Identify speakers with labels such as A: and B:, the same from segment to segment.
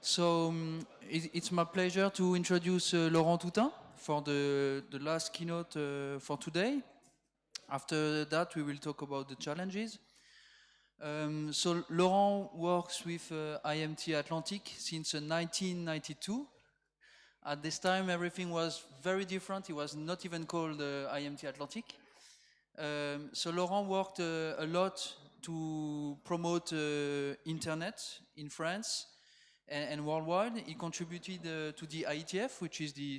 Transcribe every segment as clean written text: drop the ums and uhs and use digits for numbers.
A: So it's my pleasure to introduce Laurent Toutain for the last keynote for today. After that, we will talk about the challenges. So Laurent works with IMT Atlantique since 1992. At this time, everything was very different. It was not even called IMT Atlantique. So Laurent worked a lot to promote internet in France and worldwide. He contributed to the IETF, which is the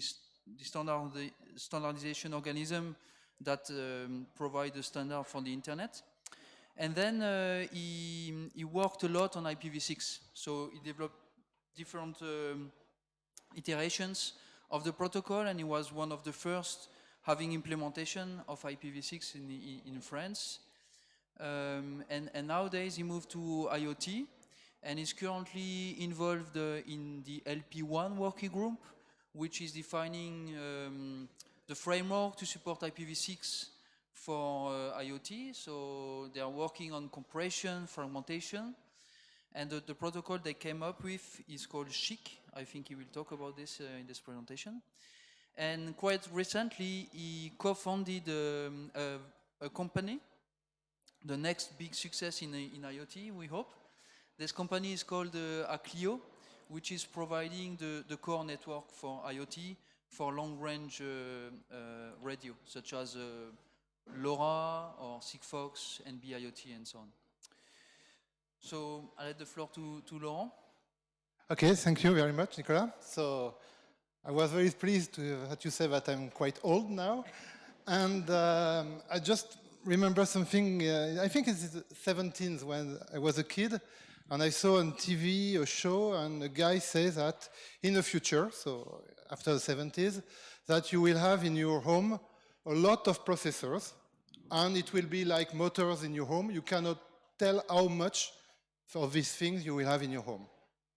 A: standardization organism that provides the standard for the internet. And then he worked a lot on IPv6. So he developed different iterations of the protocol, and he was one of the first having implementation of IPv6 in France. And nowadays he moved to IoT and is currently involved in the LPWAN working group, which is defining the framework to support IPv6 for IoT. So they are working on compression, fragmentation, and the protocol they came up with is called SHIC. I think he will talk about this in this presentation. And quite recently, he co-founded a company, the next big success in IoT, we hope. This company is called Acklio, which is providing the core network for IoT for long-range radio, such as LoRa or Sigfox, NB-IoT, and so on. So I let the floor to Laurent.
B: Okay, thank you very much, Nicolas. So I was very pleased that you say that I'm quite old now. And I just remember something, I think it's the 17th when I was a kid, and I saw on TV a show, and a guy says that in the future, so after the 70s, that you will have in your home a lot of processors, and it will be like motors in your home. You cannot tell how much of these things you will have in your home.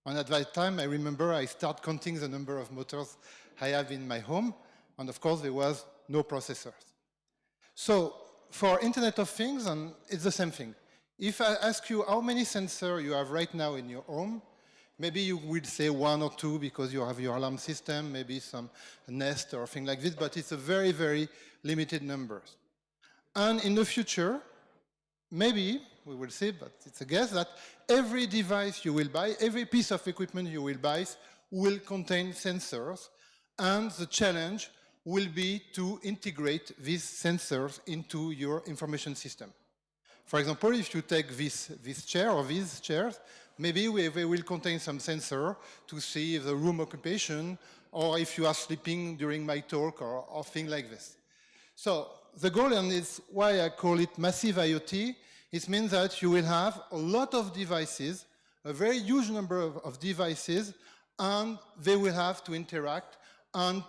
B: And at that time, I remember I started counting the number of motors I have in my home, and of course there was no processors. So for Internet of Things, and it's the same thing. If I ask you how many sensors you have right now in your home, maybe you will say one or two because you have your alarm system, maybe some Nest or thing like this, but it's a very, very limited number. And in the future, maybe, we will see, but it's a guess, that every device you will buy, every piece of equipment you will buy will contain sensors, and the challenge will be to integrate these sensors into your information system. For example, if you take this chair or these chairs, maybe they will contain some sensor to see the room occupation, or if you are sleeping during my talk, or things like this. So the goal, and it's why I call it massive IoT, it means that you will have a lot of devices, a very huge number of devices, and they will have to interact and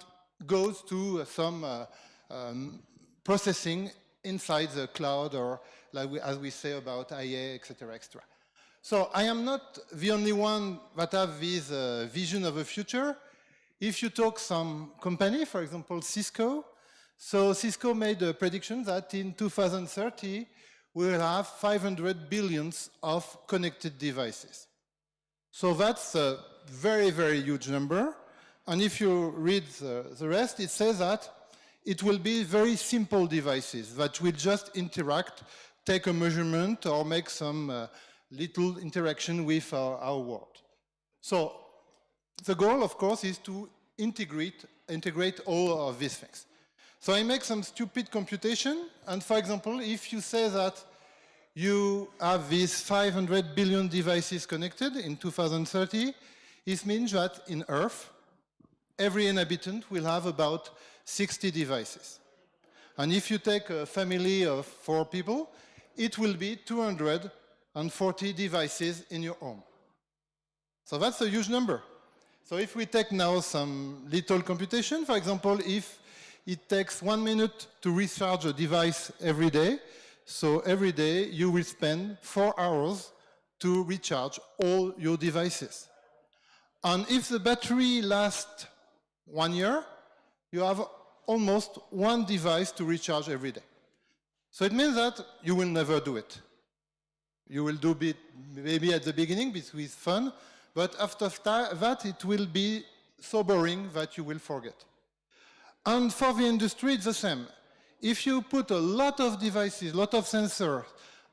B: goes to some processing inside the cloud, or like as we say about IA, etc., etc. So I am not the only one that have this vision of the future. If you talk some company, for example, Cisco, so Cisco made a prediction that in 2030, we will have 500 billion of connected devices. So that's a very, very huge number. And if you read the rest, it says that it will be very simple devices that will just interact, take a measurement, or make some little interaction with our world. So the goal, of course, is to integrate all of these things. So I make some stupid computation, and for example, if you say that you have these 500 billion devices connected in 2030, it means that in Earth, every inhabitant will have about 60 devices. And if you take a family of 4 people, it will be 240 devices in your home. So that's a huge number. So if we take now some little computation, for example, if it takes 1 minute to recharge a device every day, so every day you will spend 4 hours to recharge all your devices. And if the battery lasts 1 year, you have almost 1 device to recharge every day. So it means that you will never do it. You will do it maybe at the beginning with fun, but after that it will be so boring that you will forget. And for the industry, it's the same. If you put a lot of devices, a lot of sensors,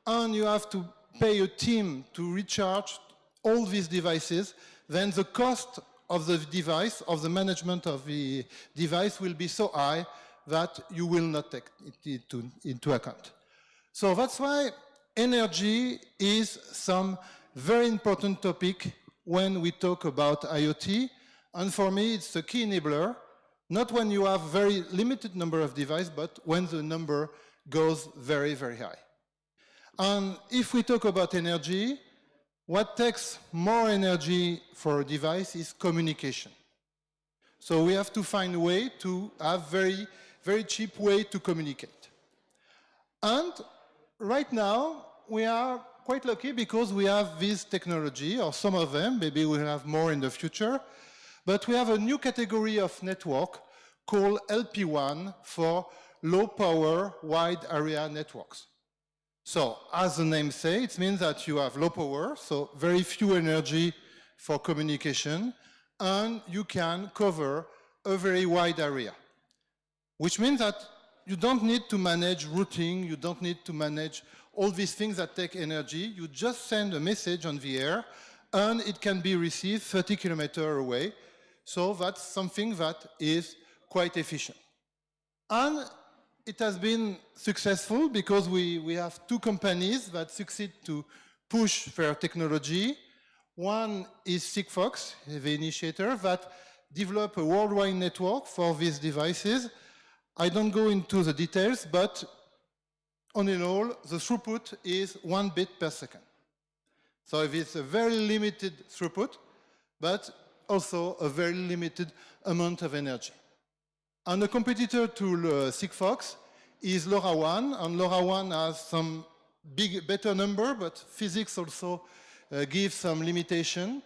B: and you have to pay a team to recharge all these devices, then the cost of the device, of the management of the device will be so high that you will not take it into account. So that's why energy is some very important topic when we talk about IoT. And for me, it's a key enabler, not when you have very limited number of devices, but when the number goes very, very high. And if we talk about energy, what takes more energy for a device is communication. So we have to find a way to have very, very cheap way to communicate. And right now, we are quite lucky because we have this technology, or some of them, maybe we'll have more in the future, but we have a new category of network called LPWAN for low power wide area networks. So, as the name says, it means that you have low power, so very few energy for communication, and you can cover a very wide area. Which means that you don't need to manage routing, you don't need to manage all these things that take energy. You just send a message on the air, and it can be received 30 kilometers away. So that's something that is quite efficient. And it has been successful because we have two companies that succeed to push their technology. One is Sigfox, the initiator, that developed a worldwide network for these devices. I don't go into the details, but all in all, the throughput is 1 bit per second. So it's a very limited throughput, but also a very limited amount of energy. And a competitor to Sigfox is LoRaWAN, and LoRaWAN has some better number, but physics also gives some limitation.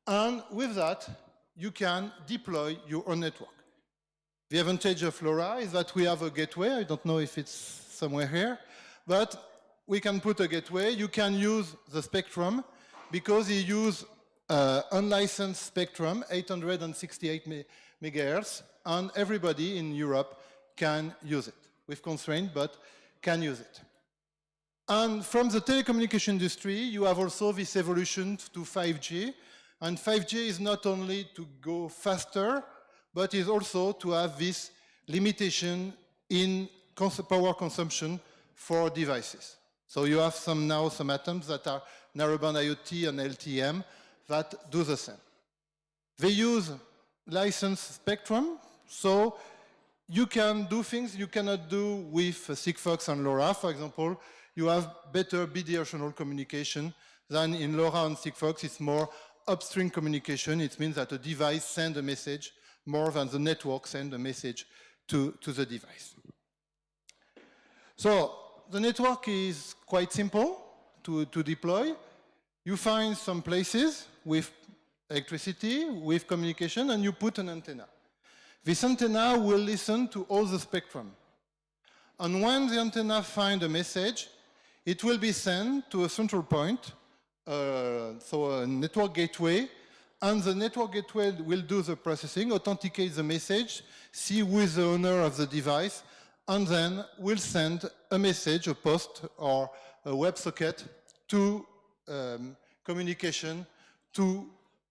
B: And with that, you can deploy your own network. The advantage of LoRa is that we have a gateway. I don't know if it's somewhere here, but we can put a gateway. You can use the spectrum because you use unlicensed spectrum, 868 megahertz, and everybody in Europe can use it with constraint, but can use it. And from the telecommunication industry, you have also this evolution to 5G. And 5G is not only to go faster, but is also to have this limitation in power consumption for devices. So you have now some atoms that are narrowband IoT and LTM that do the same. They use licensed spectrum, so you can do things you cannot do with Sigfox and LoRa. For example, you have better bidirectional communication than in LoRa and Sigfox. It's more upstream communication. It means that a device sends a message more than the network sends a message to the device. So the network is quite simple to deploy. You find some places with electricity, with communication, and you put an antenna. This antenna will listen to all the spectrum. And when the antenna finds a message, it will be sent to a central point, so a network gateway, and the network gateway will do the processing, authenticate the message, see who is the owner of the device, and then will send a message, a post, or a WebSocket to communication to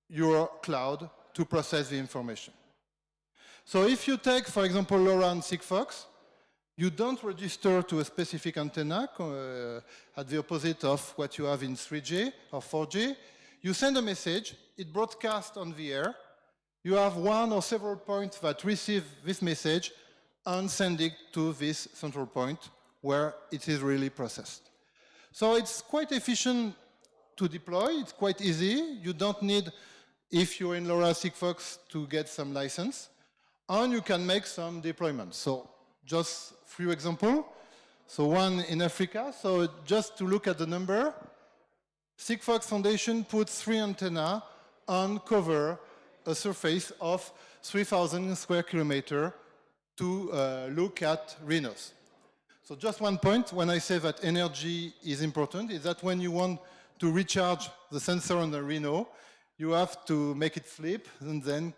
B: your cloud to process the information. So if you take, for example, LoRa and Sigfox, you don't register to a specific antenna at the opposite of what you have in 3G or 4G. You send a message, it broadcasts on the air. You have one or several points that receive this message and send it to this central point where it is really processed. So it's quite efficient to deploy. It's quite easy. You don't need, if you're in LoRa Sigfox, to get some license. And you can make some deployments. So just a few examples. So one in Africa. So just to look at the number, Sigfox Foundation puts 3 antennas and cover a surface of 3,000 square kilometers to look at rhinos. So just one point, when I say that energy is important, is that when you want to recharge the sensor on the rhino, you have to make it flip and then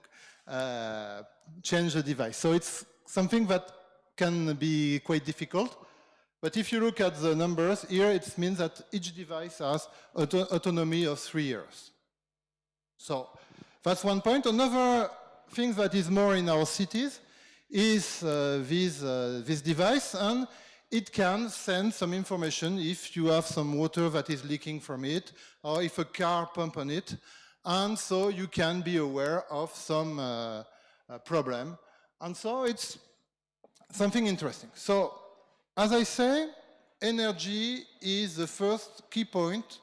B: change the device. So it's something that can be quite difficult. But if you look at the numbers here, it means that each device has autonomy of 3 years. So that's one point. Another thing that is more in our cities is this device, and it can send some information if you have some water that is leaking from it, or if a car pumps on it, and so you can be aware of some problem. And so it's something interesting. So, as I say, energy is the first key point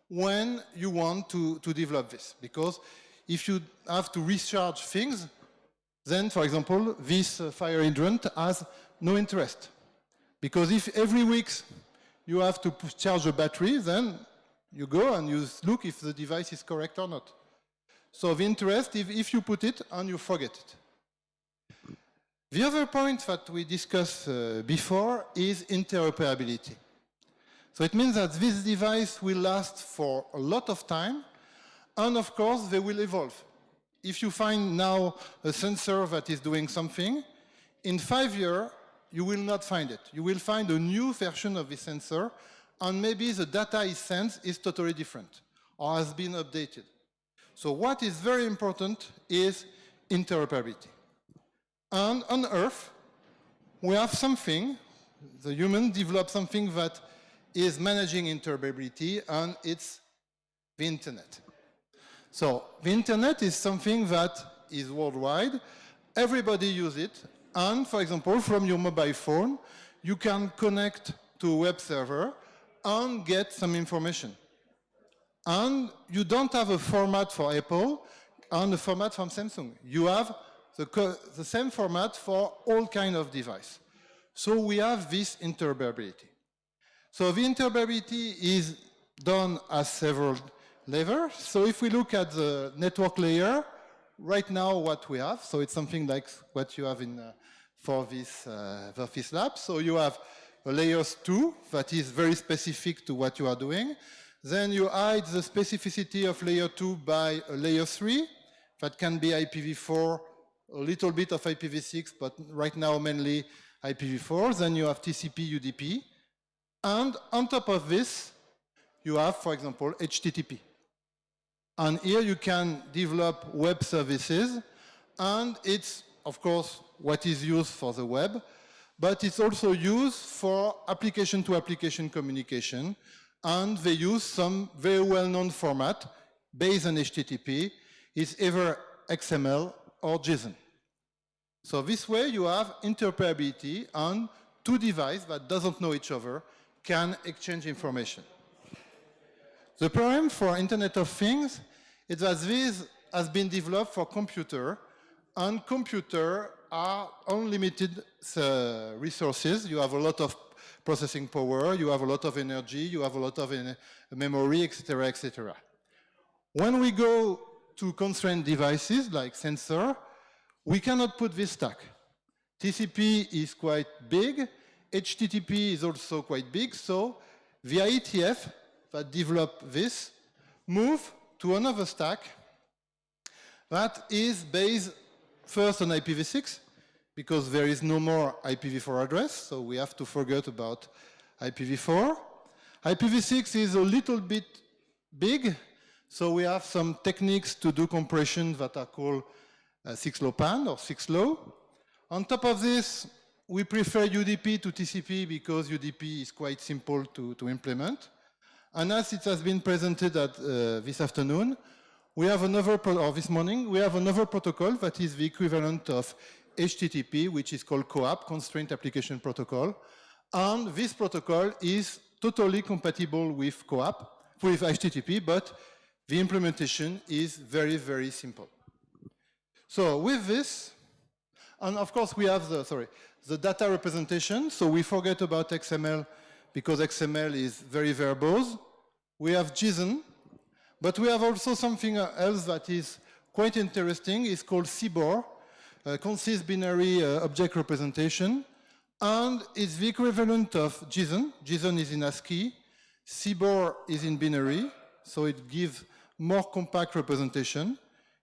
B: when you want to develop this, because if you have to recharge things, then, for example, this fire hydrant has no interest. Because if every week you have to charge a battery, then you go and you look if the device is correct or not. So the interest, if you put it and you forget it. The other point that we discussed before is interoperability. So it means that this device will last for a lot of time, and of course they will evolve. If you find now a sensor that is doing something, in 5 years you will not find it. You will find a new version of the sensor, and maybe the data is sent is totally different or has been updated. So what is very important is interoperability. And on Earth, we have something, the human developed something that is managing interoperability, and it's the internet. So the internet is something that is worldwide. Everybody uses it. And for example, from your mobile phone, you can connect to a web server and get some information. And you don't have a format for Apple and a format from Samsung. You have the same format for all kinds of devices. So we have this interoperability. So the interoperability is done as several levels. So if we look at the network layer, right now what we have, so it's something like what you have in, for this lab. So you have a layer 2 that is very specific to what you are doing. Then you hide the specificity of layer 2 by a layer 3 that can be IPv4, a little bit of IPv6, but right now mainly IPv4. Then you have TCP, UDP. And on top of this, you have, for example, HTTP. And here you can develop web services, and it's, of course, what is used for the web, but it's also used for application-to-application communication, and they use some very well-known format based on HTTP. It's either XML or JSON. So this way you have interoperability, and two devices that doesn't know each other can exchange information. The problem for Internet of Things is that this has been developed for computer, and computer are unlimited resources. You have a lot of processing power, you have a lot of energy, you have a lot of memory, etc., etc. When we go to constrained devices like sensor, we cannot put this stack. TCP is quite big, HTTP is also quite big, so the IETF that developed this move to another stack that is based first on IPv6, because there is no more IPv4 address, so we have to forget about IPv4. IPv6 is a little bit big, so we have some techniques to do compression that are called 6LoWPAN or 6Low. On top of this, we prefer UDP to TCP because UDP is quite simple to implement. And as it has been presented at, this afternoon, we have another, or this morning, we have another protocol that is the equivalent of HTTP, which is called COAP, Constraint Application Protocol. And this protocol is totally compatible with COAP, with HTTP, but the implementation is very, very simple. So with this, and of course we have the data representation. So we forget about XML because XML is very verbose. We have JSON, but we have also something else that is quite interesting. It's called CBOR, Concise Binary Object Representation, and it's the equivalent of JSON. JSON is in ASCII, CBOR is in binary, so it gives more compact representation,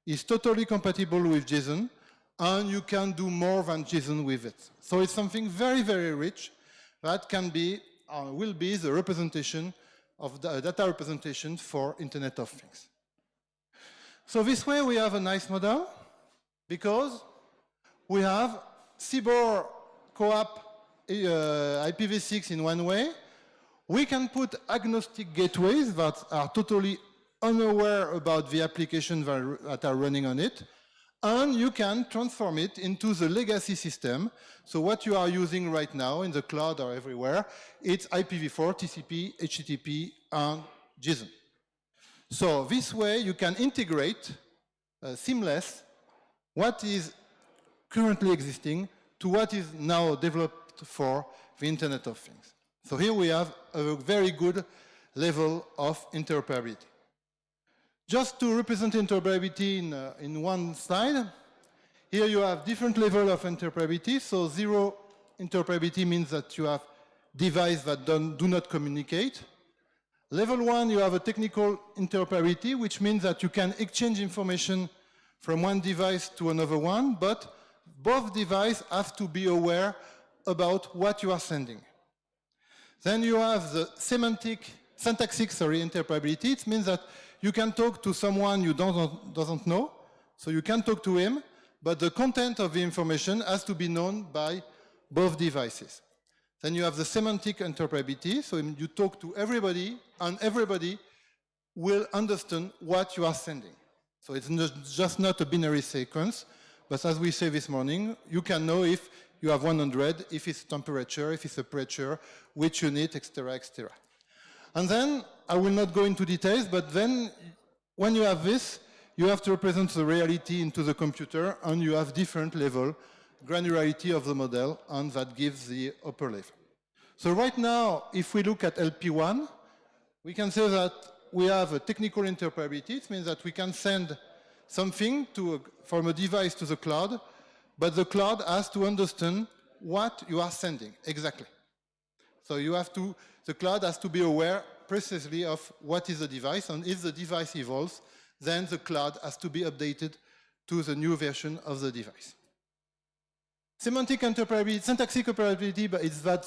B: is totally compatible with JSON, and you can do more than JSON with it. So it's something very, very rich that can be, will be the representation of the data representation for Internet of Things. So this way we have a nice model because we have CBOR CoAP IPv6 in one way. We can put agnostic gateways that are totally unaware about the applications that are running on it, and you can transform it into the legacy system. So what you are using right now in the cloud or everywhere, it's IPv4, TCP, HTTP, and JSON. So this way you can integrate seamless what is currently existing to what is now developed for the Internet of Things. So here we have a very good level of interoperability. Just to represent interoperability in one slide, here you have different levels of interoperability. So 0 interoperability means that you have devices that do not communicate. Level 1, you have a technical interoperability, which means that you can exchange information from one device to another one, but both devices have to be aware about what you are sending. Then you have the syntactic interoperability. It means that you can talk to someone you doesn't know, so you can talk to him, but the content of the information has to be known by both devices. Then you have the semantic interoperability, so you talk to everybody, and everybody will understand what you are sending. So it's just not a binary sequence, but as we say this morning, you can know if you have 100, if it's temperature, if it's a pressure, which unit, etc., etc. And then, I will not go into details, but then when you have this, you have to represent the reality into the computer, and you have different level, granularity of the model, and that gives the upper level. So right now, if we look at LPWAN, we can say that we have a technical interoperability. It means that we can send something from a device to the cloud, but the cloud has to understand what you are sending exactly. So the cloud has to be aware precisely of what is the device, and if the device evolves, then the cloud has to be updated to the new version of the device. Semantic interoperability, syntactic interoperability, but it's what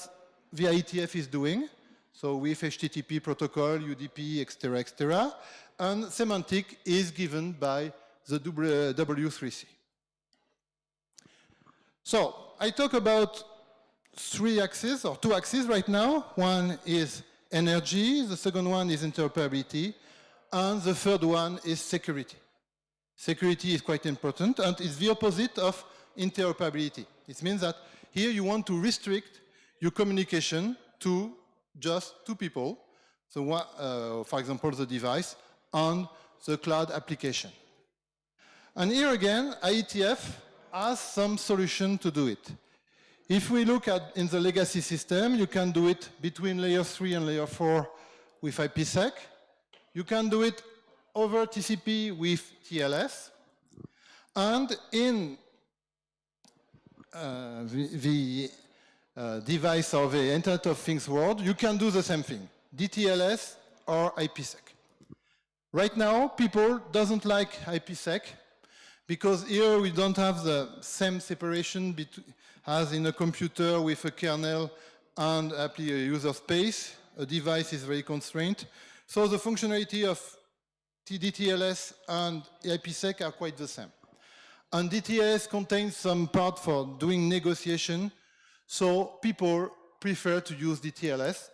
B: the IETF is doing. So with HTTP protocol, UDP, etc., etc. And semantic is given by the W3C. So I talk about 3 axes, or 2 axes right now. One is energy, the second one is interoperability, and the third one is security. Security is quite important, and it's the opposite of interoperability. It means that here you want to restrict your communication to just 2 people, so for example the device and the cloud application. And here again, IETF has some solution to do it. If we look at in the legacy system, you can do it between layer 3 and layer 4 with IPsec. You can do it over TCP with TLS. And in the device or the Internet of Things world, you can do the same thing, DTLS or IPsec. Right now, people doesn't like IPsec because here we don't have the same separation as in a computer with a kernel and a user space. A device is very constrained. So the functionality of DTLS and IPsec are quite the same. And DTLS contains some part for doing negotiation, so people prefer to use DTLS.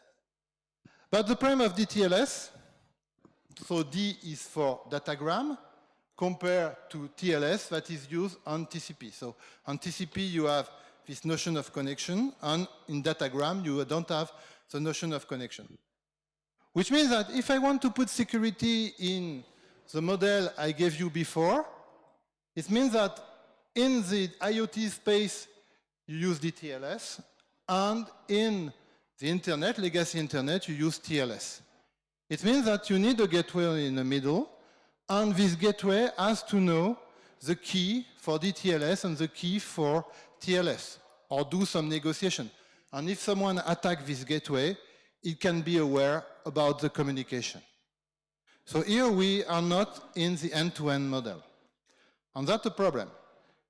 B: But the problem of DTLS, so D is for datagram, compared to TLS that is used on TCP. So on TCP you have this notion of connection, and in datagram you don't have the notion of connection. Which means that if I want to put security in the model I gave you before, it means that in the IoT space you use DTLS, and in the internet, legacy internet, you use TLS. It means that you need a gateway in the middle, and this gateway has to know the key for DTLS and the key for TLS, or do some negotiation. And if someone attacks this gateway, it can be aware about the communication. So here we are not in the end-to-end model. And that's a problem,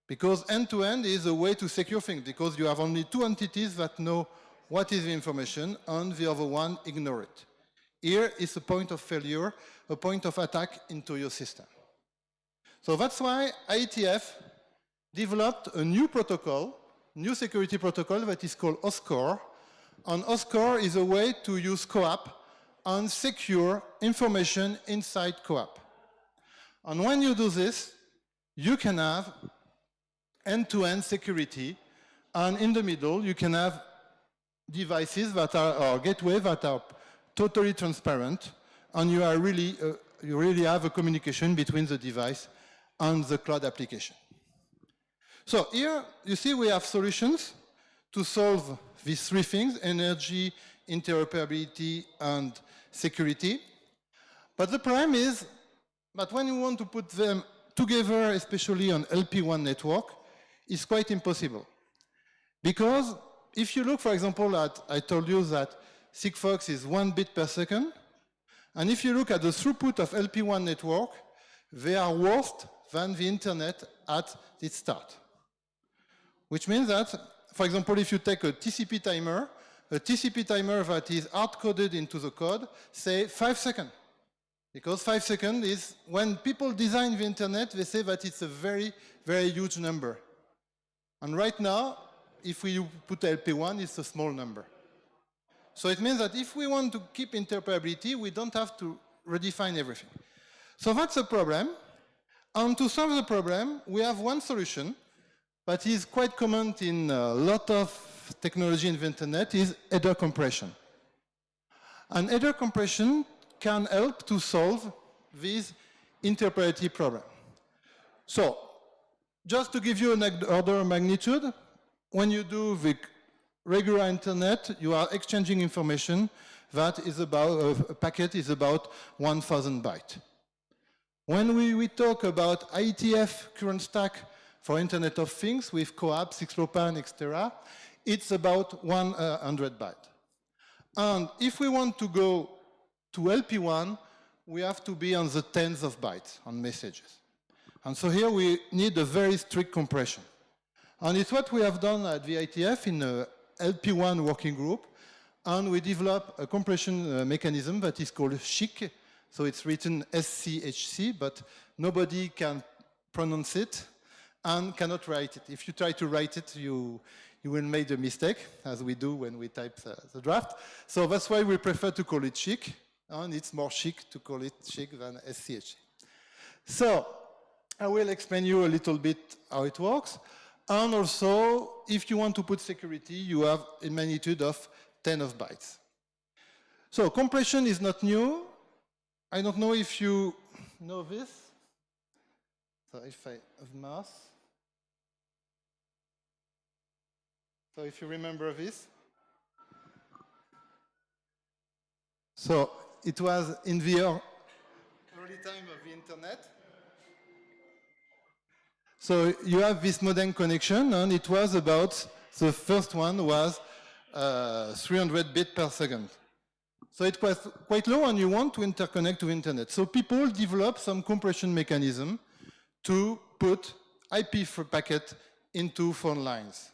B: because end-to-end is a way to secure things, because you have only two entities that know what is the information, and the other one ignore it. Here is a point of failure, a point of attack into your system. So that's why IETF developed a new protocol, new security protocol that is called OSCORE. And OSCORE is a way to use CoAP and secure information inside CoAP. And when you do this, you can have end-to-end security, and in the middle you can have devices that are, or gateway that are totally transparent, and you really have a communication between the device and the cloud application. So here you see we have solutions to solve these three things: energy, interoperability, and security. But the problem is that when you want to put them together, especially on LPWAN network, it's quite impossible. Because if you look, for example, at, I told you that Sigfox is 1 bit per second, and if you look at the throughput of LPWAN network, they are worse than the internet at its start. Which means that, for example, if you take a TCP timer that is hard-coded into the code, say 5 seconds. Because 5 seconds is, when people design the internet, they say that it's a very, very huge number. And right now, if we put LP1, it's a small number. So it means that if we want to keep interoperability, we don't have to redefine everything. So that's a problem. And to solve the problem, we have one solution that is quite common in a lot of technology in the internet, is header compression. And header compression can help to solve this interoperability problem. So, just to give you an order of magnitude, when you do the regular internet, you are exchanging information that is about, a packet is about 1,000 bytes. When we talk about IETF current stack for Internet of Things with CoAP, 6LoWPAN, etc., it's about 100 bytes. And if we want to go to LP1, we have to be on the tens of bytes on messages. And so here we need a very strict compression. And it's what we have done at the IETF in a LP1 working group. And we developed a compression mechanism that is called SCHC. So it's written SCHC, but nobody can pronounce it and cannot write it. If you try to write it, you will make a mistake, as we do when we type the draft. So that's why we prefer to call it SCHC, and it's more chic to call it SCHC than SCHC. So I will explain you a little bit how it works. And also, if you want to put security, you have a magnitude of 10 of bytes. So compression is not new. I don't know if you know this. So if I have mouse. So if you remember this. So it was in the early time of the internet. So you have this modem connection, and it was about, the first one was 300 bits per second. So it was quite low, and you want to interconnect to internet. So people developed some compression mechanism to put IP packet into phone lines.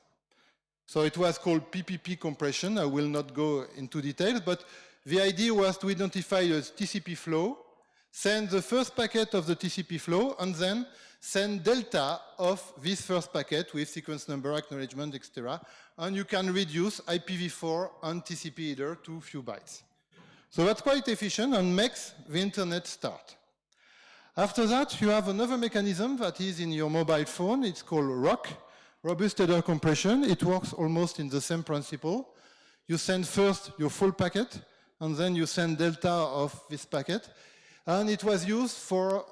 B: So it was called Ppp Compression. I will not go into details, but the idea was to identify a TCP flow, send the first packet of the TCP flow, and then send delta of this first packet with sequence number, acknowledgement, etc. And you can reduce IPv4 and TCP header to a few bytes. So that's quite efficient and makes the internet start. After that, you have another mechanism that is in your mobile phone. It's called ROC, Robust Header Compression. It works almost in the same principle. You send first your full packet, and then you send delta of this packet. And it was used for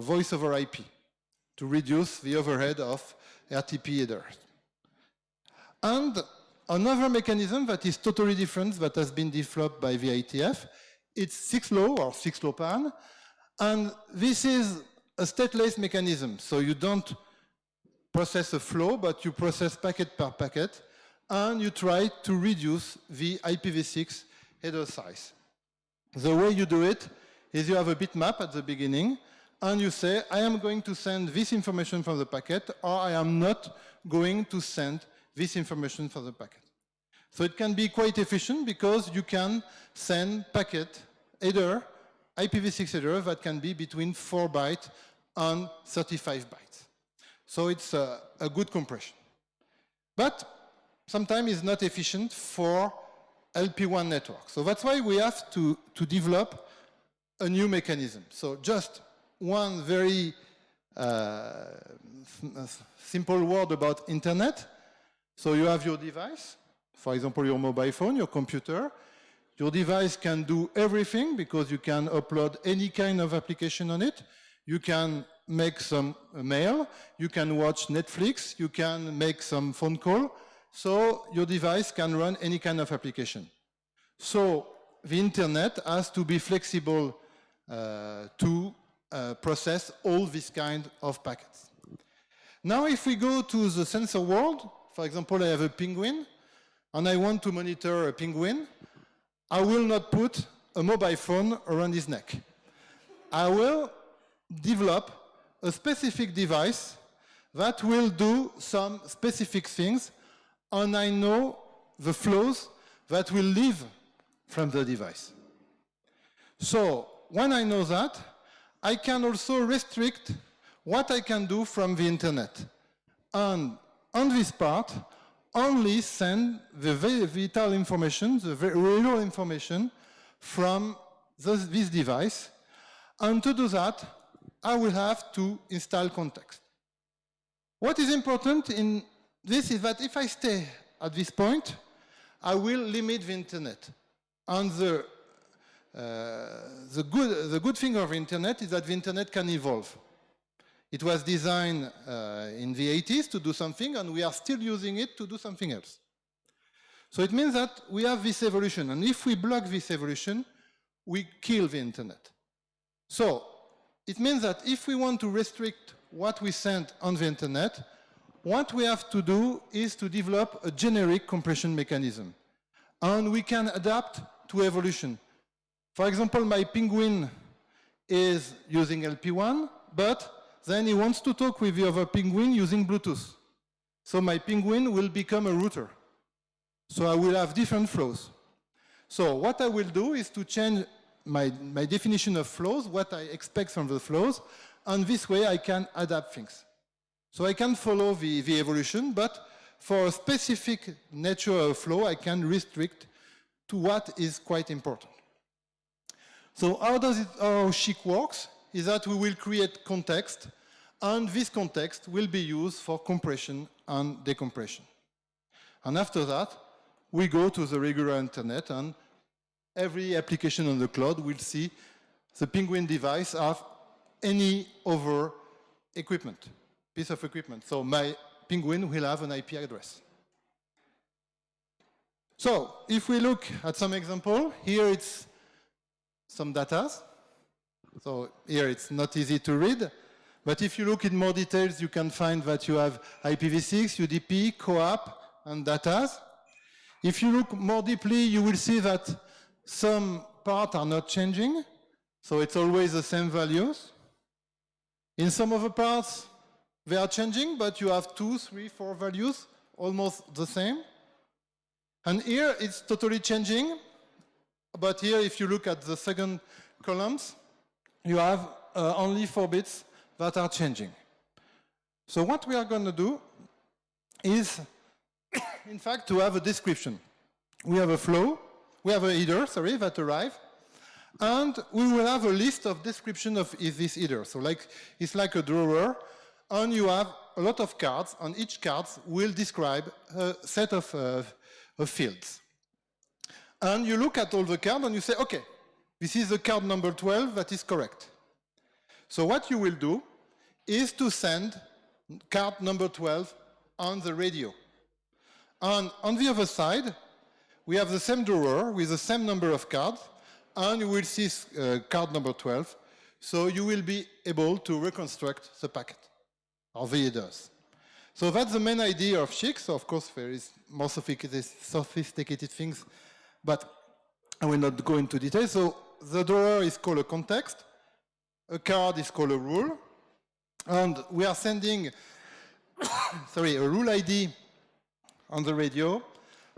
B: voice over IP to reduce the overhead of RTP headers. And another mechanism that is totally different that has been developed by the IETF, it's 6LoW or 6LoWPAN. And this is a stateless mechanism. So you don't process a flow, but you process packet per packet, and you try to reduce the IPv6 header size. The way you do it is you have a bitmap at the beginning, and you say, I am going to send this information from the packet, or I am not going to send this information from the packet. So it can be quite efficient because you can send packet header, IPv6 header that can be between 4 bytes and 35 bytes. So it's a good compression. But sometimes it's not efficient for LPWAN network. So that's why we have to develop a new mechanism. So just one very simple word about internet. So you have your device, for example, your mobile phone, your computer. Your device can do everything because you can upload any kind of application on it. You can make some mail, you can watch Netflix, you can make some phone call. So your device can run any kind of application. So the internet has to be flexible to process all these kind of packets. Now if we go to the sensor world, for example, I have a penguin, and I want to monitor a penguin, I will not put a mobile phone around his neck. I will develop a specific device that will do some specific things, and I know the flows that will leave from the device. So when I know that, I can also restrict what I can do from the internet. And on this part, only send the very vital information, the very real information from this device. And to do that, I will have to install context. What is important in this is that if I stay at this point, I will limit the internet. And the good thing of the internet is that the internet can evolve. It was designed in the 80s to do something, and we are still using it to do something else. So it means that we have this evolution, and if we block this evolution, we kill the internet. So it means that if we want to restrict what we send on the internet, what we have to do is to develop a generic compression mechanism. And we can adapt to evolution. For example, my penguin is using LPWAN, but then he wants to talk with the other penguin using Bluetooth. So my penguin will become a router. So I will have different flows. So what I will do is to change my definition of flows, what I expect from the flows, and this way I can adapt things. So I can follow the evolution, but for a specific nature of flow, I can restrict to what is quite important. So how CHIC works is that we will create context, and this context will be used for compression and decompression. And after that, we go to the regular internet, and every application on the cloud will see the Penguin device have any other equipment, piece of equipment. So my Penguin will have an IP address. So if we look at some example, here it's some data. So here it's not easy to read, but if you look in more details, you can find that you have IPv6, UDP, CoAP, and data. If you look more deeply, you will see that some parts are not changing, so it's always the same values. In some other parts, they are changing, but you have 2, 3, 4 values, almost the same. And here it's totally changing, but here if you look at the second columns, you have only 4 bits that are changing. So what we are going to do is, in fact, to have a description. We have a flow, we have a header, sorry, that arrive, and we will have a list of description of this header. So it's like a drawer, and you have a lot of cards, and each card will describe a set of fields. And you look at all the cards and you say, okay, this is the card number 12, that is correct. So what you will do is to send card number 12 on the radio. And on the other side, we have the same drawer with the same number of cards, and you will see card number 12. So you will be able to reconstruct the packet, or the headers. So that's the main idea of CHIC. So of course there is more sophisticated things, but I will not go into detail. So the drawer is called a context, a card is called a rule, and we are sending a rule ID on the radio,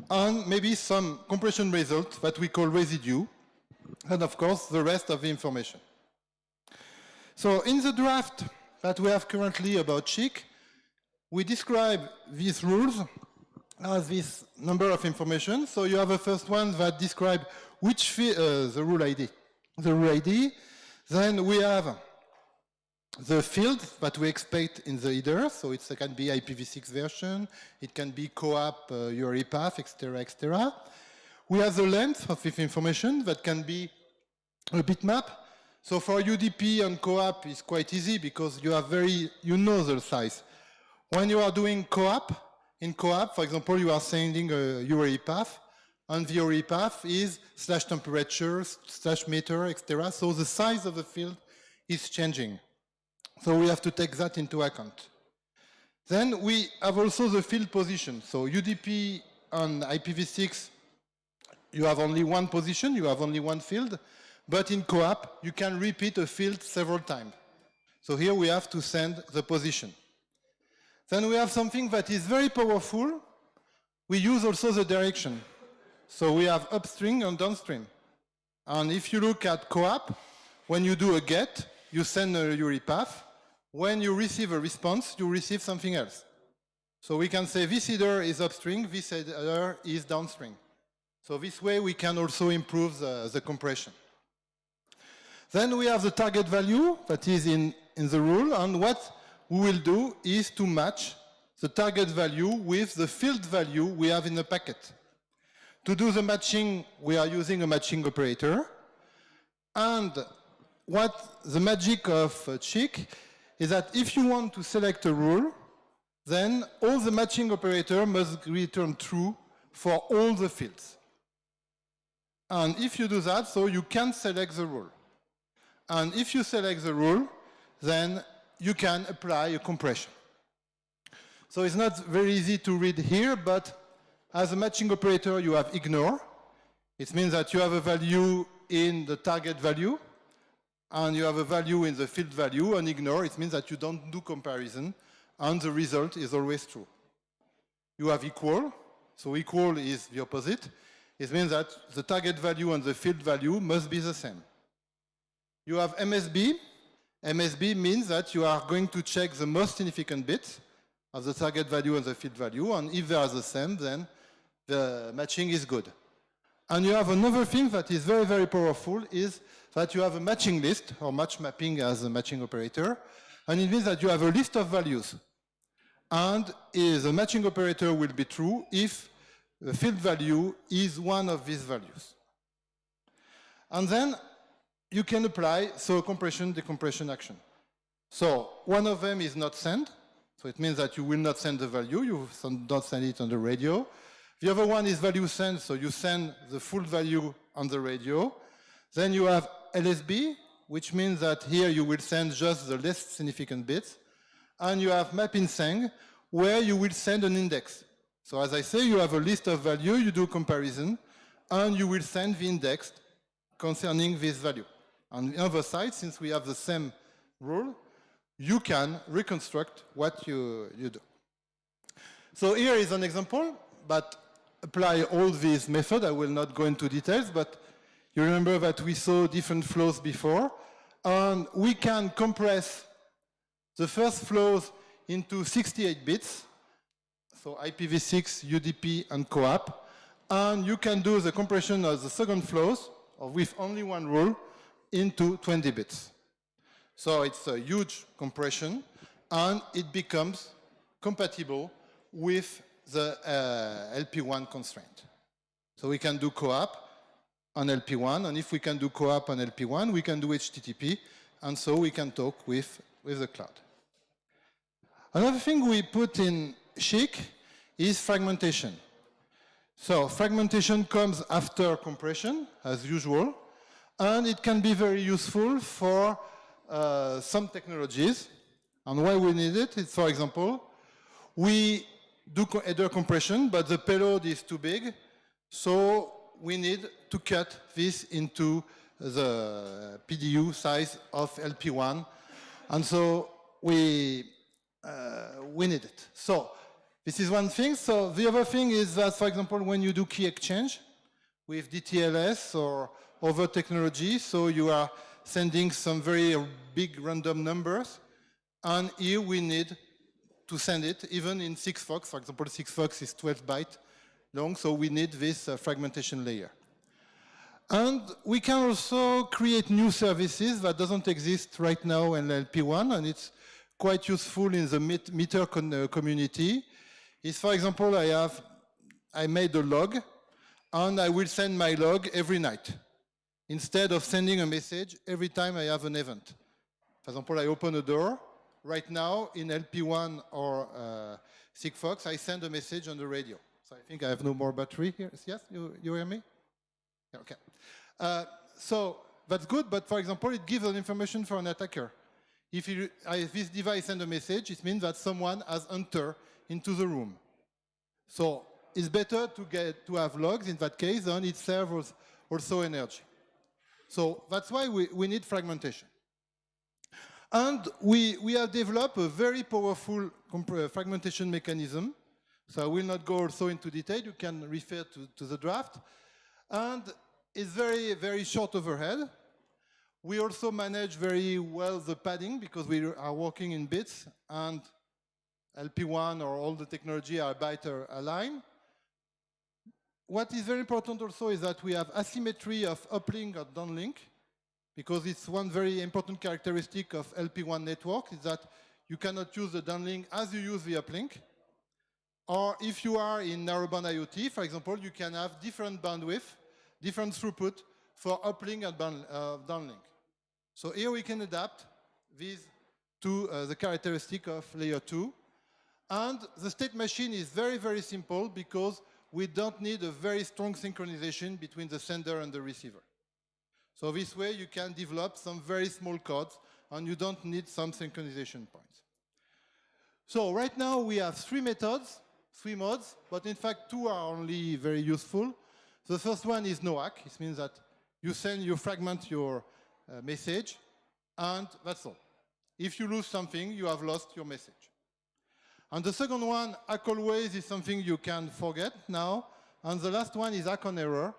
B: and maybe some compression result that we call residue, and of course the rest of the information. So in the draft that we have currently about CHIC, we describe these rules as this number of information. So you have a first one that describes which the rule ID. The rule ID. Then we have the field that we expect in the header. So it can be IPv6 version, it can be CoAP, URI path, etc., etc. We have the length of this information that can be a bitmap. So for UDP and CoAP, it's quite easy because you have you know the size. When you are doing CoAP, in CoAP, for example, you are sending a URI path, and the URI path is /temperature, /meter, etc. So the size of the field is changing. So we have to take that into account. Then we have also the field position. So UDP on IPv6, you have only one position, you have only one field. But in CoAP, you can repeat a field several times. So here we have to send the position. Then we have something that is very powerful. We use also the direction. So we have upstream and downstream. And if you look at CoAP, when you do a get, you send a URI path. When you receive a response, you receive something else. So we can say this header is upstream, this header is downstream. So this way we can also improve the compression. Then we have the target value that is in the rule, and what we will do is to match the target value with the field value we have in the packet. To do the matching, we are using a matching operator. And what the magic of CHIC is that if you want to select a rule, then all the matching operator must return true for all the fields. And if you do that, so you can select the rule. And if you select the rule, then you can apply a compression. So it's not very easy to read here, but as a matching operator, you have ignore. It means that you have a value in the target value, and you have a value in the field value, and ignore, it means that you don't do comparison, and the result is always true. You have equal, so equal is the opposite. It means that the target value and the field value must be the same. You have MSB. MSB means that you are going to check the most significant bits of the target value and the field value, and if they are the same, then the matching is good. And you have another thing that is very, very powerful, is that you have a matching list, or match mapping as a matching operator, and it means that you have a list of values. And the matching operator will be true if the field value is one of these values. And then you can apply compression, decompression action. So one of them is not send. So it means that you will not send the value, you don't send it on the radio. The other one is value send, so you send the full value on the radio. Then you have LSB, which means that here you will send just the less significant bits. And you have mapping send, where you will send an index. So as I say, you have a list of value, you do comparison, and you will send the index concerning this value. On the other side, since we have the same rule, you can reconstruct what you do. So here is an example, but apply all these methods. I will not go into details, but you remember that we saw different flows before, and we can compress the first flows into 68 bits, so IPv6, UDP, and CoAP, and you can do the compression of the second flows, or with only one rule, into 20 bits. So it's a huge compression, and it becomes compatible with the LPWAN constraint. So we can do CoAP on LP1, and if we can do CoAP on LP1, we can do HTTP, and so we can talk with the cloud. Another thing we put in CHIC is fragmentation. So fragmentation comes after compression, as usual, and it can be very useful for some technologies. And why we need it is, for example, we do header compression, but the payload is too big, so we need to cut this into the PDU size of LP1. And so we need it. So this is one thing. So the other thing is that, for example, when you do key exchange with DTLS or other technology, so you are sending some very big random numbers, and here we need to send it even in 6FOX. For example, 6FOX is 12 bytes long, so we need this fragmentation layer. And we can also create new services that doesn't exist right now in LP1, and it's quite useful in the meter community. Is, for example, I made a log, and I will send my log every night, instead of sending a message every time I have an event. For example, I open a door. Right now, in LP1 or Sigfox, I send a message on the radio. So I think I have no more battery here. Yes, you hear me? Yeah, okay. So that's good, but for example, it gives an information for an attacker. If this device sends a message, it means that someone has entered into the room. So it's better to have logs in that case, and it serves also energy. So that's why we need fragmentation. And we have developed a very powerful fragmentation mechanism. So I will not go also into detail. You can refer to the draft. And it's very, very short overhead. We also manage very well the padding because we are working in bits, and LP1 or all the technology are byte aligned. What is very important also is that we have asymmetry of uplink or downlink, because it's one very important characteristic of LP1 network is that you cannot use the downlink as you use the uplink. Or if you are in narrowband IoT, for example, you can have different bandwidth, different throughput for uplink and downlink. So here we can adapt these to the characteristic of layer 2. And the state machine is very, very simple because we don't need a very strong synchronization between the sender and the receiver. So this way you can develop some very small codes and you don't need some synchronization points. So right now we have three modes, but in fact two are only very useful. The first one is no hack. It means that you fragment your message, and that's all. If you lose something, you have lost your message. And the second one, hack always, is something you can forget now. And the last one is hack on error.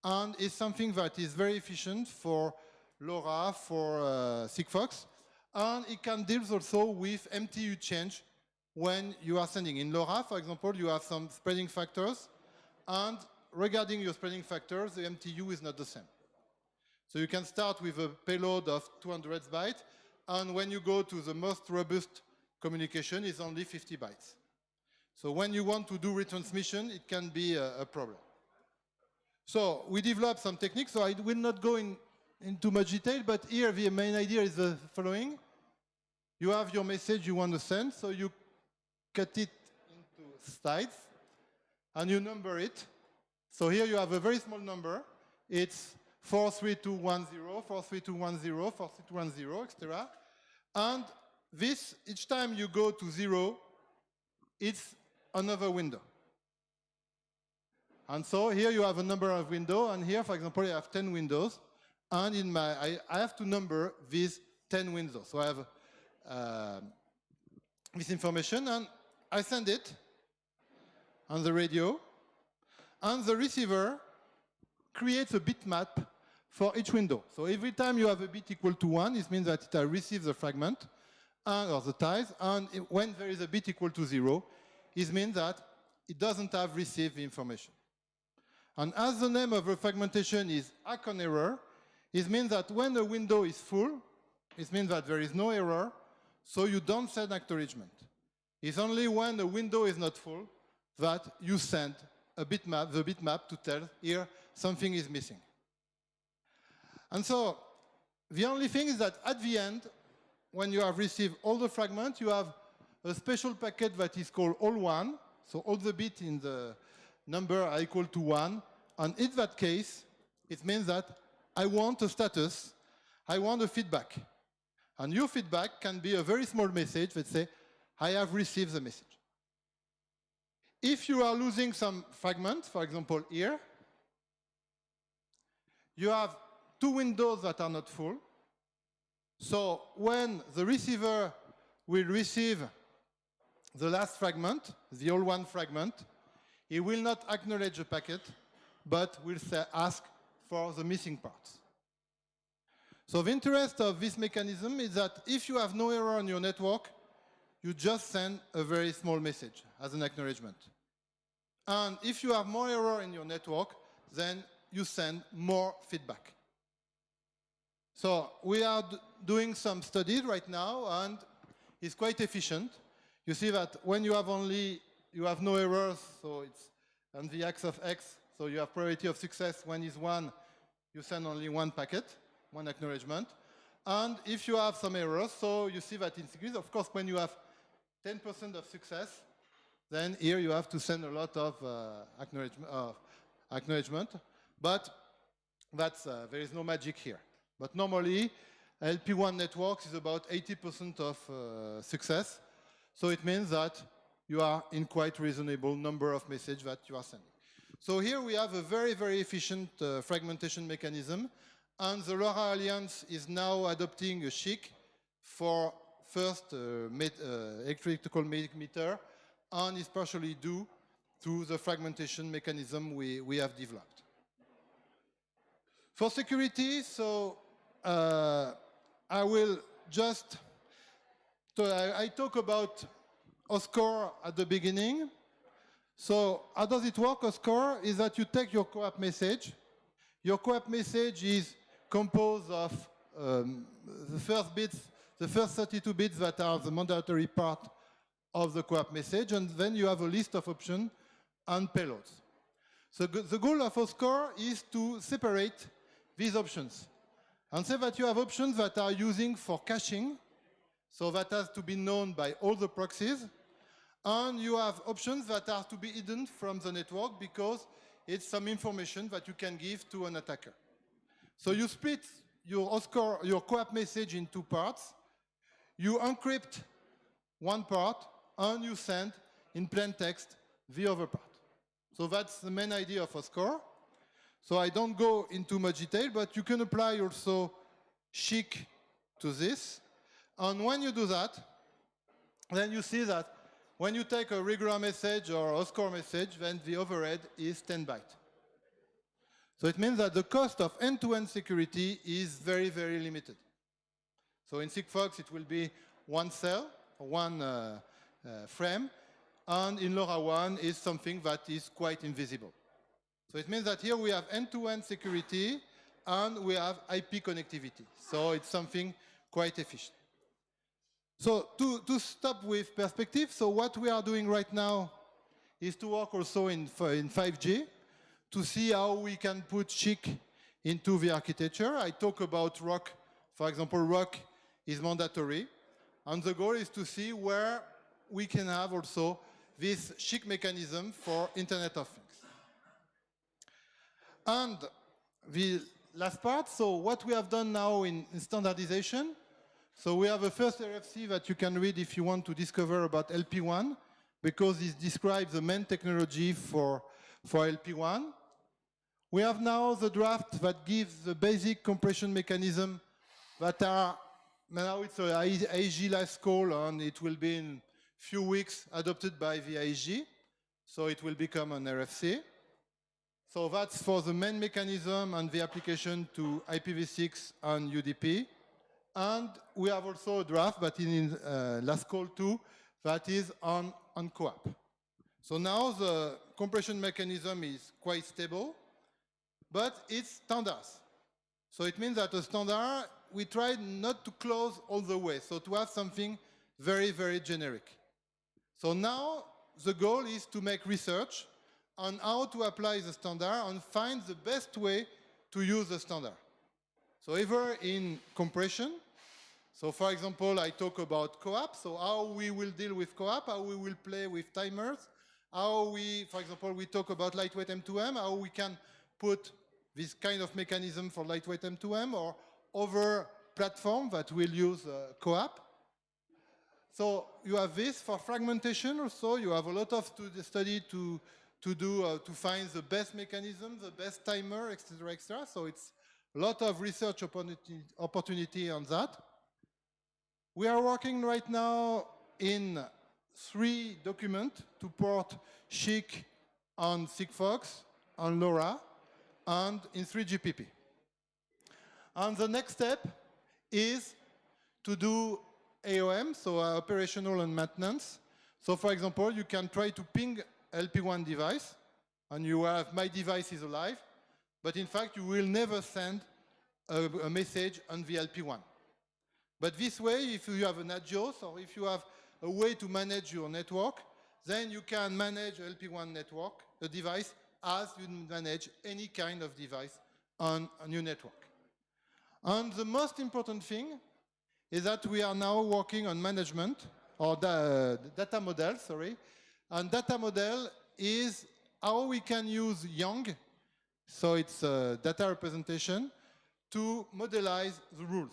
B: And it's something that is very efficient for LoRa, for Sigfox. And it can deal also with MTU change when you are sending. In LoRa, for example, you have some spreading factors. And regarding your spreading factors, the MTU is not the same. So you can start with a payload of 200 bytes. And when you go to the most robust communication, it's only 50 bytes. So when you want to do retransmission, it can be a problem. So we developed some techniques, so I will not go into much detail, but here the main idea is the following. You have your message you want to send, so you cut it into slides, and you number it. So here you have a very small number. It's 43210, 43210, 43210, etc. And this, each time you go to 0, it's another window. And so here you have a number of windows, and here, for example, I have 10 windows, and I have to number these 10 windows. So I have this information, and I send it on the radio, and the receiver creates a bitmap for each window. So every time you have a bit equal to 1, it means that it receives the fragment, or the ties, and when there is a bit equal to 0, it means that it doesn't have received the information. And as the name of the fragmentation is hack on error, it means that when the window is full, it means that there is no error, so you don't send acknowledgement. It's only when the window is not full that you send a bitmap, the bitmap, to tell here something is missing. And so the only thing is that at the end, when you have received all the fragments, you have a special packet that is called all1. So all the bits in the number are equal to 1. And in that case, it means that I want a status, I want a feedback. And your feedback can be a very small message that says, I have received the message. If you are losing some fragment, for example here, you have two windows that are not full. So when the receiver will receive the last fragment, the all one fragment, he will not acknowledge the packet, but will ask for the missing parts. So the interest of this mechanism is that if you have no error on your network, you just send a very small message as an acknowledgement. And if you have more error in your network, then you send more feedback. So we are doing some studies right now, and it's quite efficient. You see that when you have no errors, so it's on the axis of X, so you have probability of success. When is 1, you send only one packet, one acknowledgement. And if you have some errors, so you see that it increases. Of course, when you have 10% of success, then here you have to send a lot of acknowledgement. But that's, there is no magic here. But normally, LPWAN networks is about 80% of success. So it means that you are in quite reasonable number of messages that you are sending. So here we have a very, very efficient fragmentation mechanism. And the LoRa Alliance is now adopting a SHIC for first electrical meter, and is partially due to the fragmentation mechanism we have developed. For security, so I will just, I talk about OSCORE at the beginning. So how does it work? OSCORE is that you take your co-op message. Your co-op message is composed of the first bits, the first 32 bits that are the mandatory part of the co-op message, and then you have a list of options and payloads. So the goal of OSCORE is to separate these options and say that you have options that are using for caching, so that has to be known by all the proxies, and you have options that are to be hidden from the network because it's some information that you can give to an attacker. So you split your OSCORE, your co-op message in two parts. You encrypt one part, and you send in plain text the other part. So that's the main idea of OSCORE. So I don't go into much detail, but you can apply also SHIC to this. And when you do that, then you see that when you take a regular message or OSCORE message, then the overhead is 10 bytes. So it means that the cost of end-to-end security is very, very limited. So in Sigfox, it will be one cell, one frame, and in LoRaWAN is something that is quite invisible. So it means that here we have end-to-end security and we have IP connectivity. So it's something quite efficient. So to stop with perspective, so what we are doing right now is to work also in 5G to see how we can put SHIC into the architecture. I talk about ROC. For example, ROC is mandatory. And the goal is to see where we can have also this SHIC mechanism for Internet of Things. And the last part, so what we have done now in standardization. So we have a first RFC that you can read if you want to discover about LPWAN, because it describes the main technology for LPWAN. We have now the draft that gives the basic compression mechanism that are, now it's an IEG last call, and it will be in few weeks adopted by the IEG. So it will become an RFC. So that's for the main mechanism and the application to IPv6 and UDP. And we have also a draft, but in last call too, that is on co-op. So now the compression mechanism is quite stable, but it's standards. So it means that a standard, we try not to close all the way, so to have something very, very generic. So now the goal is to make research on how to apply the standard and find the best way to use the standard. So either in compression, so for example, I talk about co-op, so how we will deal with co-op, how we will play with timers, how we, for example, we talk about lightweight M2M, how we can put this kind of mechanism for lightweight M2M or other platform that will use co-op. So you have this for fragmentation also, you have a lot of study to do to find the best mechanism, the best timer, etc., etc. So it's a lot of research opportunity on that. We are working right now in 3 documents to port SHIC on Sigfox, on LoRa, and in 3GPP. And the next step is to do AOM, so operational and maintenance. So for example, you can try to ping LPWAN device, and you have my device is alive, but in fact you will never send a message on the LP1. But this way, if you have an address or if you have a way to manage your network, then you can manage LP1 network, the device, as you manage any kind of device on your network. And the most important thing is that we are now working on management, or data model, sorry. And data model is how we can use YONG, so it's data representation, to modelize the rules.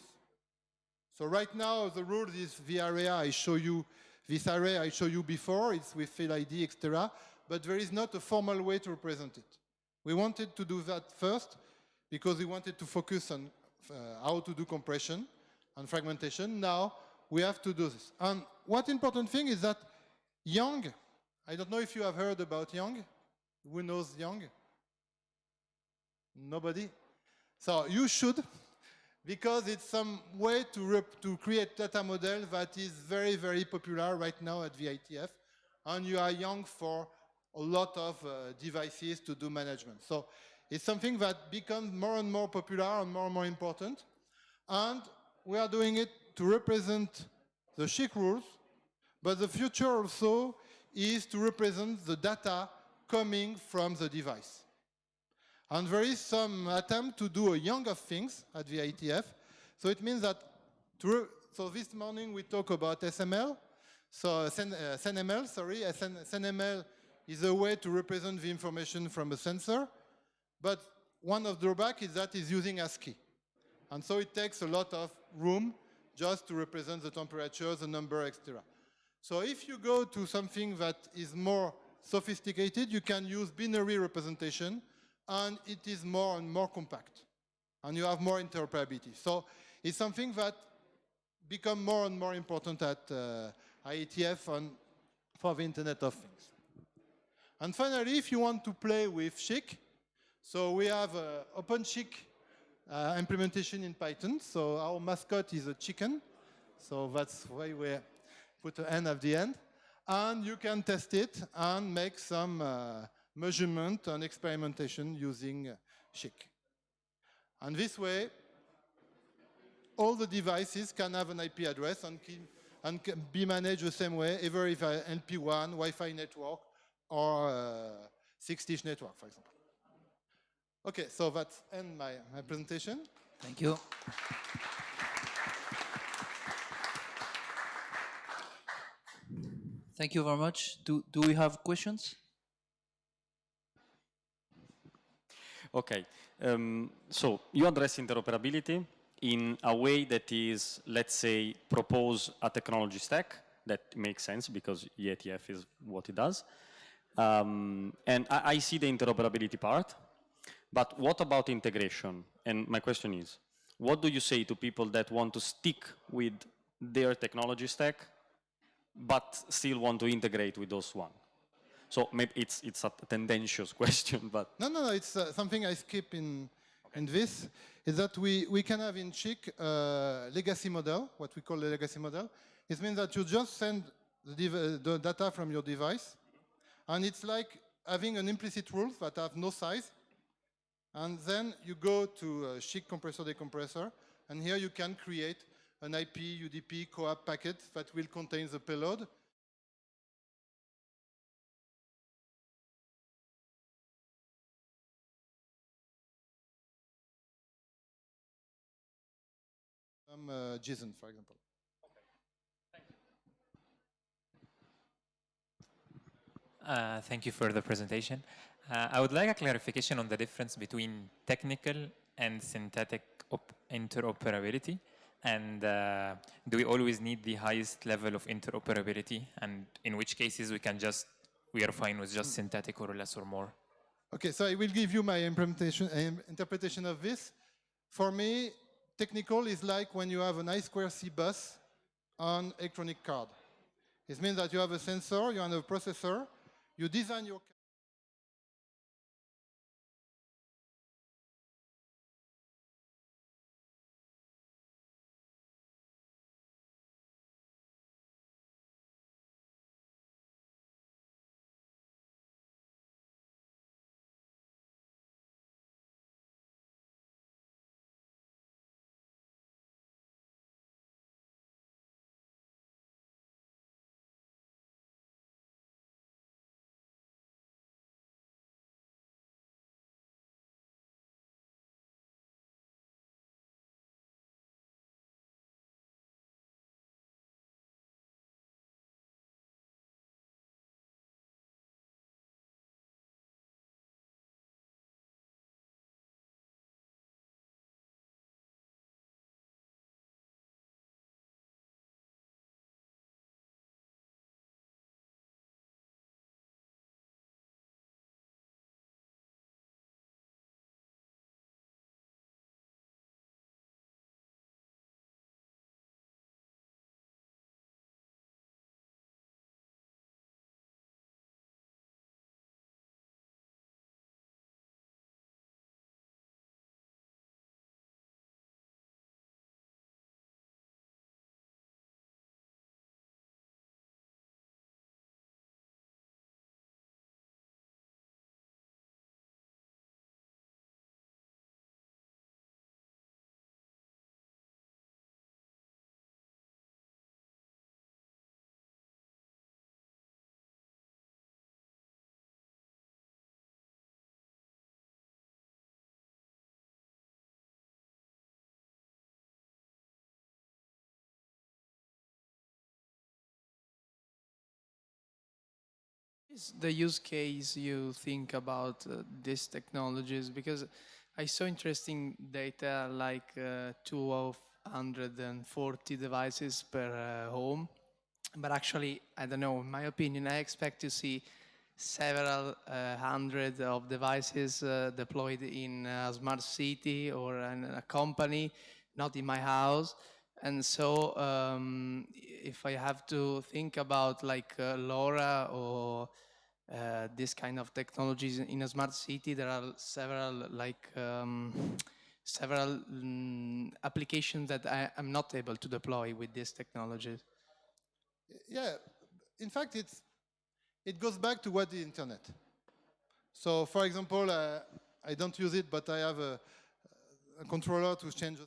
B: So right now, the rules is the area I show you, this array I showed you before, it's with field ID, etc. But there is not a formal way to represent it. We wanted to do that first because we wanted to focus on how to do compression and fragmentation. Now we have to do this. And what important thing is that YONG, I don't know if you have heard about YONG. Who knows YONG? Nobody? So you should, because it's some way to create data model that is very, very popular right now at the ITF. And you are YONG for a lot of devices to do management. So it's something that becomes more and more popular and more important. And we are doing it to represent the SHIC rules, but the future also is to represent the data coming from the device. And there is some attempt to do a YONG of things at the ITF. So it means that, so this morning we talk about SML, so SNML, sorry. SNML is a way to represent the information from a sensor, but one of the drawbacks is that it's using ASCII. And so it takes a lot of room just to represent the temperature, the number, etc. So if you go to something that is more sophisticated, you can use binary representation, and it is more and more compact. And you have more interoperability. So it's something that becomes more and more important at IETF and for the Internet of Things. And finally, if you want to play with SHIC, so we have OpenSHIC implementation in Python. So our mascot is a chicken. So that's why we put an N at the end. And you can test it and make some measurement and experimentation using SHIC. And this way, all the devices can have an IP address and can be managed the same way, either if LP1, Wi-Fi network, or 6-dish network, for example. Okay, so that's end my presentation.
A: Thank you. Thank you very much. Do we have questions?
C: Okay, so you address interoperability in a way that is, let's say, propose a technology stack that makes sense because EATF is what it does. And I see the interoperability part, but what about integration? And my question is, what do you say to people that want to stick with their technology stack, but still want to integrate with those one? So maybe it's a tendentious question, but...
B: No, it's something I skip in this, is that we can have in SHIC legacy model, what we call the legacy model. It means that you just send the data from your device, and it's like having an implicit rules that have no size, and then you go to SHIC compressor decompressor, and here you can create an IP, UDP, CoAP packet that will contain the payload. JSON, for example.
D: Thank you for the presentation. I would like a clarification on the difference between technical and synthetic interoperability. And do we always need the highest level of interoperability? And in which cases we are fine with just synthetic or less or more?
B: Okay, so I will give you my interpretation of this. For me, technical is like when you have an I2C bus on electronic card. It means that you have a sensor, you have a processor, you design your
E: is the use case you think about these technologies? Because I saw interesting data like 240 devices per home. But actually, I don't know, in my opinion, I expect to see several hundred of devices deployed in a smart city or in a company, not in my house. And so if I have to think about like LoRa or this kind of technologies in a smart city, there are several like several applications that I'm not able to deploy with these technologies.
B: Yeah, in fact, it goes back to what the internet. So, for example, I don't use it, but I have a controller to change the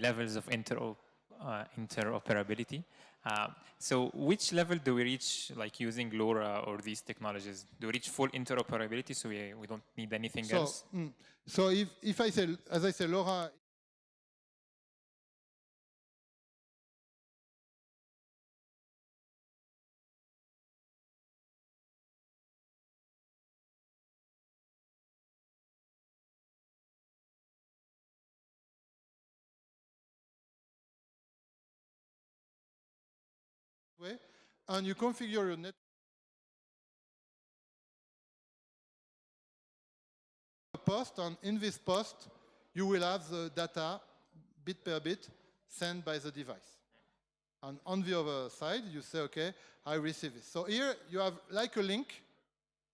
D: levels of interoperability. So which level do we reach, like using LoRa or these technologies? Do we reach full interoperability so we don't need anything else?
B: So if I say, as I say, LoRa way, and you configure your net post, and in this post, you will have the data bit per bit sent by the device. And on the other side, you say, okay, I receive this. So here you have like a link.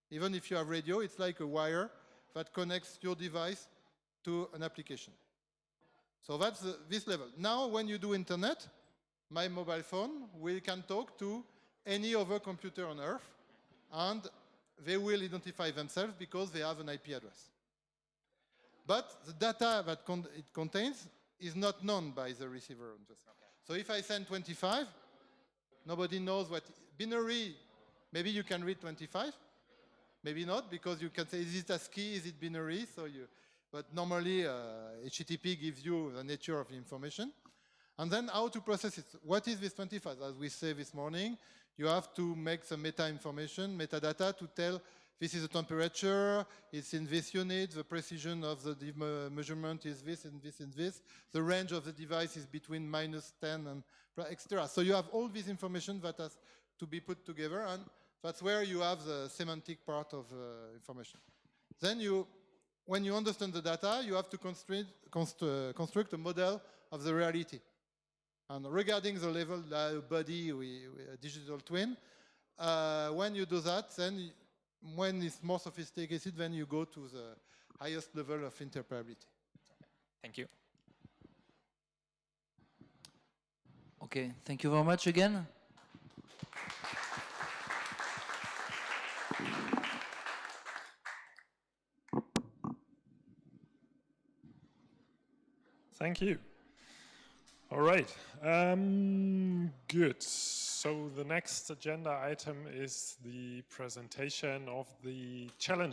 B: Even if you have radio, it's like a wire that connects your device to an application. So that's this level. Now, when you do internet, my mobile phone can talk to any other computer on Earth, and they will identify themselves because they have an IP address. But the data that it contains is not known by the receiver. So if I send 25, nobody knows what binary. Maybe you can read 25, maybe not, because you can say, is it ASCII, is it binary? But normally, HTTP gives you the nature of the information. And then how to process it. What is this 25? As we say this morning, you have to make some metadata to tell this is the temperature, it's in this unit, the precision of the measurement is this and this and this, the range of the device is between -10 and etc. So you have all this information that has to be put together, and that's where you have the semantic part of information. Then when you understand the data, you have to construct a model of the reality. And regarding the level body, a digital twin, when you do that, then when it's more sophisticated, then you go to the highest level of interoperability.
D: Thank you.
A: Okay, thank you very much again.
F: Thank you. All right, good. So the next agenda item is the presentation of the challenge